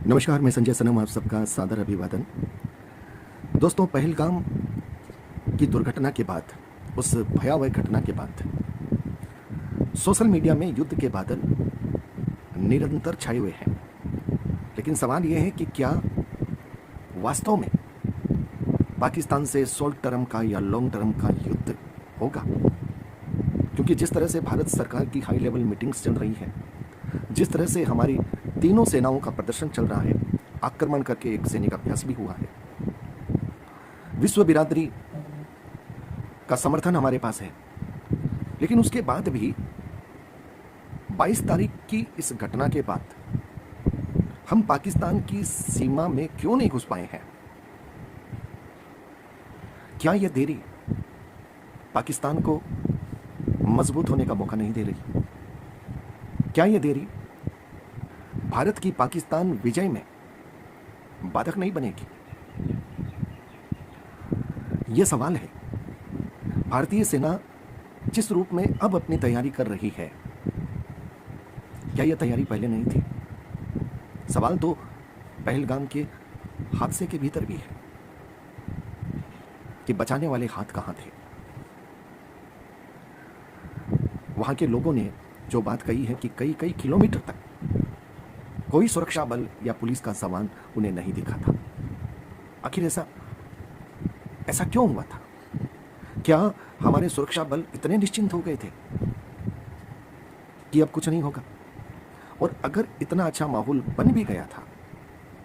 नमस्कार, मैं संजय सनम आप सबका सादर अभिवादन। दोस्तों, पहलगाम की दुर्घटना के बाद, उस भयावह घटना के बाद सोशल मीडिया में युद्ध के बादल निरंतर छाए हुए हैं। लेकिन सवाल यह है कि क्या वास्तव में पाकिस्तान से शॉर्ट टर्म का या लॉन्ग टर्म का युद्ध होगा? क्योंकि जिस तरह से भारत सरकार की हाई लेवल मीटिंग्स चल रही है, जिस तरह से हमारी तीनों सेनाओं का प्रदर्शन चल रहा है, आक्रमण करके एक सैनिक अभ्यास भी हुआ है, विश्व बिरादरी का समर्थन हमारे पास है, लेकिन उसके बाद भी 22 तारीख की इस घटना के बाद हम पाकिस्तान की सीमा में क्यों नहीं घुस पाए हैं? क्या यह देरी पाकिस्तान को मजबूत होने का मौका नहीं दे रही? क्या यह देरी भारत की पाकिस्तान विजय में बाधक नहीं बनेगी? यह सवाल है। भारतीय सेना जिस रूप में अब अपनी तैयारी कर रही है, क्या यह तैयारी पहले नहीं थी? सवाल तो पहलगाम के हादसे के भीतर भी है कि बचाने वाले हाथ कहां थे। वहां के लोगों ने जो बात कही है कि कई कई किलोमीटर तक कोई सुरक्षा बल या पुलिस का जवान उन्हें नहीं दिखा था। आखिर ऐसा क्यों हुआ था? क्या हमारे सुरक्षा बल इतने निश्चिंत हो गए थे कि अब कुछ नहीं होगा? और अगर इतना अच्छा माहौल बन भी गया था,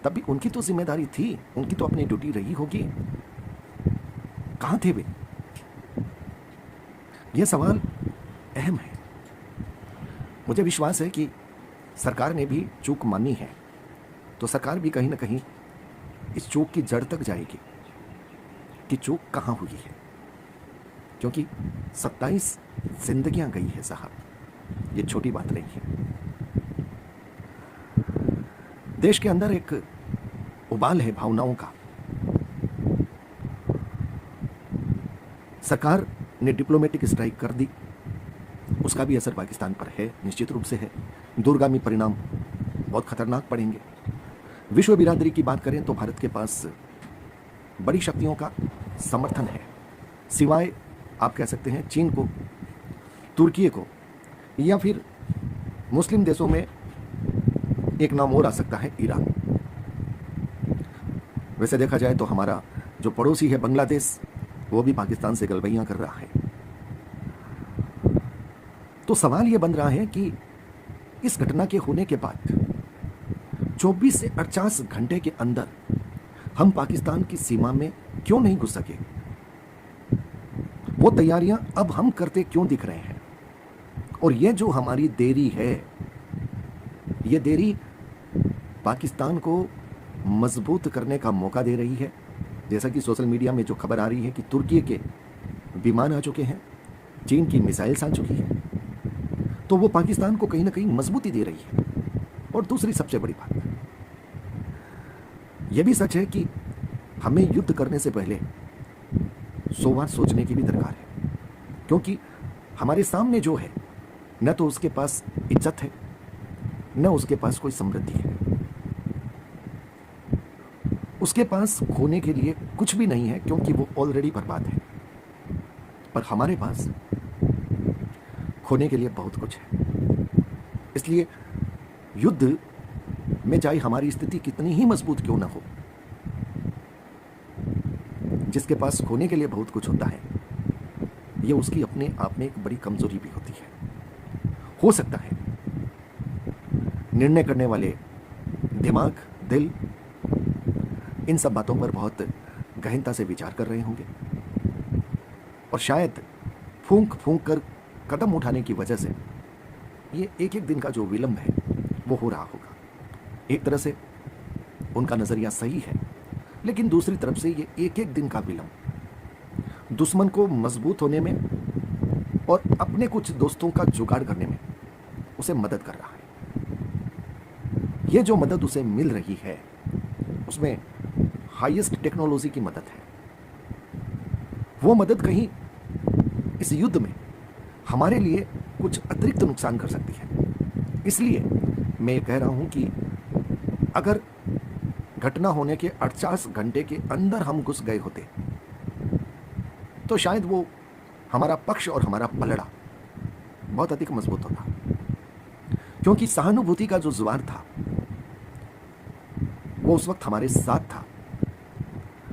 तब भी उनकी तो जिम्मेदारी थी, उनकी तो अपनी ड्यूटी रही होगी। कहां थे वे? यह सवाल अहम है। मुझे विश्वास है कि सरकार ने भी चूक मानी है, तो सरकार भी कहीं ना कहीं इस चूक की जड़ तक जाएगी कि चूक कहां हुई है। क्योंकि 27 जिंदगियां गई है साहब, ये छोटी बात नहीं है। देश के अंदर एक उबाल है भावनाओं का। सरकार ने डिप्लोमेटिक स्ट्राइक कर दी, उसका भी असर पाकिस्तान पर है, निश्चित रूप से है। दूरगामी परिणाम बहुत खतरनाक पड़ेंगे। विश्व बिरादरी की बात करें तो भारत के पास बड़ी शक्तियों का समर्थन है, सिवाय आप कह सकते हैं चीन को, तुर्की को, या फिर मुस्लिम देशों में एक नाम और आ सकता है, ईरान। वैसे देखा जाए तो हमारा जो पड़ोसी है बांग्लादेश, वो भी पाकिस्तान से गलबैयां कर रहा है। तो सवाल यह बन रहा है कि इस घटना के होने के बाद 24 से 48 घंटे के अंदर हम पाकिस्तान की सीमा में क्यों नहीं घुस सके? वो तैयारियां अब हम करते क्यों दिख रहे हैं? और ये जो हमारी देरी है, ये देरी पाकिस्तान को मजबूत करने का मौका दे रही है। जैसा कि सोशल मीडिया में जो खबर आ रही है कि तुर्की के विमान आ चुके हैं, चीन की मिसाइल्स आ चुकी हैं, तो वो पाकिस्तान को कहीं ना कहीं मजबूती दे रही है। और दूसरी सबसे बड़ी बात यह भी सच है कि हमें युद्ध करने से पहले 100 बार सोचने की भी दरकार है। क्योंकि हमारे सामने जो है, न तो उसके पास इज्जत है, न उसके पास कोई समृद्धि है, उसके पास खोने के लिए कुछ भी नहीं है, क्योंकि वो ऑलरेडी बर्बाद है। पर हमारे पास खोने के लिए बहुत कुछ है। इसलिए युद्ध में चाहे हमारी स्थिति कितनी ही मजबूत क्यों ना हो, जिसके पास खोने के लिए बहुत कुछ होता है, यह उसकी अपने आप में एक बड़ी कमजोरी भी होती है। हो सकता है निर्णय करने वाले दिमाग, दिल इन सब बातों पर बहुत गहनता से विचार कर रहे होंगे, और शायद फूंक फूंक कर कदम उठाने की वजह से ये एक एक दिन का जो विलंब है वो हो रहा होगा। एक तरह से उनका नजरिया सही है, लेकिन दूसरी तरफ से ये एक एक दिन का विलंब दुश्मन को मजबूत होने में और अपने कुछ दोस्तों का जुगाड़ करने में उसे मदद कर रहा है। ये जो मदद उसे मिल रही है, उसमें हाईएस्ट टेक्नोलॉजी की मदद है। वो मदद कहीं इस युद्ध में हमारे लिए कुछ अतिरिक्त नुकसान कर सकती है। इसलिए मैं कह रहा हूं कि अगर घटना होने के 48 घंटे के अंदर हम घुस गए होते तो शायद वो हमारा पक्ष और हमारा पलड़ा बहुत अधिक मजबूत होता, क्योंकि सहानुभूति का जो ज्वार था वो उस वक्त हमारे साथ था।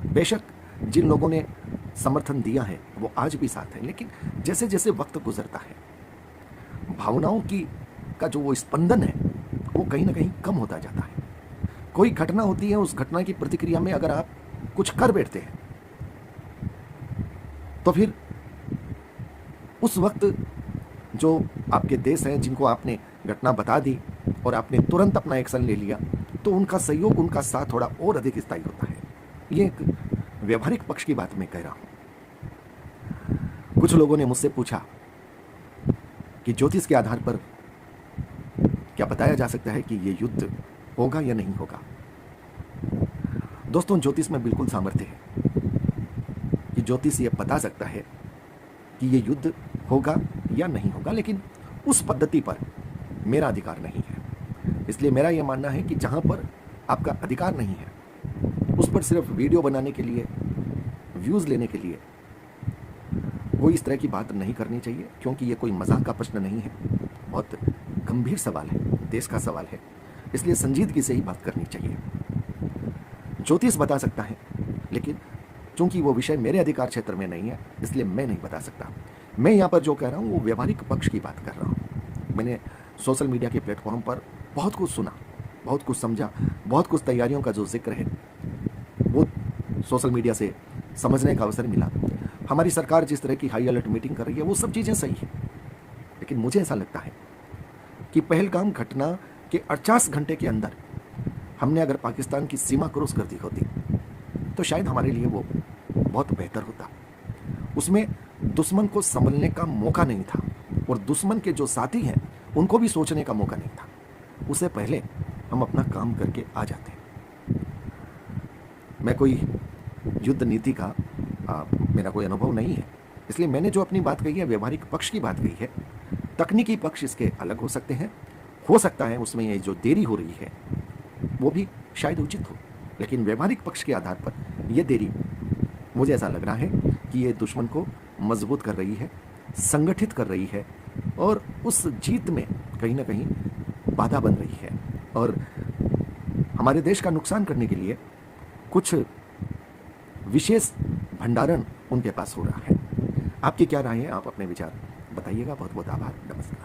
बेशक जिन लोगों ने समर्थन दिया है वो आज भी साथ है, लेकिन जैसे जैसे वक्त गुजरता है भावनाओं की का जो वो स्पंदन है वो कहीं ना कहीं कम होता जाता है। कोई घटना होती है, उस घटना की प्रतिक्रिया में अगर आप कुछ कर बैठते हैं तो फिर उस वक्त जो आपके देश हैं जिनको आपने घटना बता दी और आपने तुरंत अपना एक्शन ले लिया, तो उनका सहयोग, उनका साथ थोड़ा और अधिक स्थायी होता है। ये एक व्यवहारिक पक्ष की बात मैं कह रहा हूं। कुछ लोगों ने मुझसे पूछा कि ज्योतिष के आधार पर क्या बताया जा सकता है कि ये युद्ध होगा या नहीं होगा। दोस्तों, ज्योतिष में बिल्कुल सामर्थ्य है कि ज्योतिष ये बता सकता है कि ये युद्ध होगा या नहीं होगा, लेकिन उस पद्धति पर मेरा अधिकार नहीं है। इसलिए मेरा यह मानना है कि जहां पर आपका अधिकार नहीं है उस पर सिर्फ वीडियो बनाने के लिए, व्यूज लेने के लिए कोई इस तरह की बात नहीं करनी चाहिए, क्योंकि ये कोई मजाक का प्रश्न नहीं है, बहुत गंभीर सवाल है, देश का सवाल है। इसलिए संजीदगी से ही बात करनी चाहिए। ज्योतिष बता सकता है, लेकिन चूंकि वो विषय मेरे अधिकार क्षेत्र में नहीं है इसलिए मैं नहीं बता सकता। मैं यहाँ पर जो कह रहा हूँ वो व्यवहारिक पक्ष की बात कर रहा हूँ। मैंने सोशल मीडिया के प्लेटफॉर्म पर बहुत कुछ सुना, बहुत कुछ समझा, बहुत कुछ तैयारियों का जो जिक्र है वो सोशल मीडिया से समझने का अवसर मिला। हमारी सरकार जिस तरह की हाई अलर्ट मीटिंग कर रही है वो सब चीज़ें सही है, लेकिन मुझे ऐसा लगता है कि पहलगाम घटना के 50 घंटे के अंदर हमने अगर पाकिस्तान की सीमा क्रॉस कर दी होती तो शायद हमारे लिए वो बहुत बेहतर होता। उसमें दुश्मन को संभलने का मौका नहीं था और दुश्मन के जो साथी हैं उनको भी सोचने का मौका नहीं था। उससे पहले हम अपना काम करके आ जाते। मैं कोई युद्ध नीति का मेरा कोई अनुभव नहीं है, इसलिए मैंने जो अपनी बात कही है व्यवहारिक पक्ष की बात कही है। तकनीकी पक्ष इसके अलग हो सकते हैं, हो सकता है उसमें ये जो देरी हो रही है वो भी शायद उचित हो, लेकिन व्यवहारिक पक्ष के आधार पर यह देरी मुझे ऐसा लग रहा है कि ये दुश्मन को मजबूत कर रही है, संगठित कर रही है और उस जीत में कहीं ना कहीं बाधा बन रही है और हमारे देश का नुकसान करने के लिए कुछ विशेष भंडारण उनके पास हो रहा है। आपकी क्या राय है? आप अपने विचार बताइएगा। बहुत बहुत आभार। नमस्कार।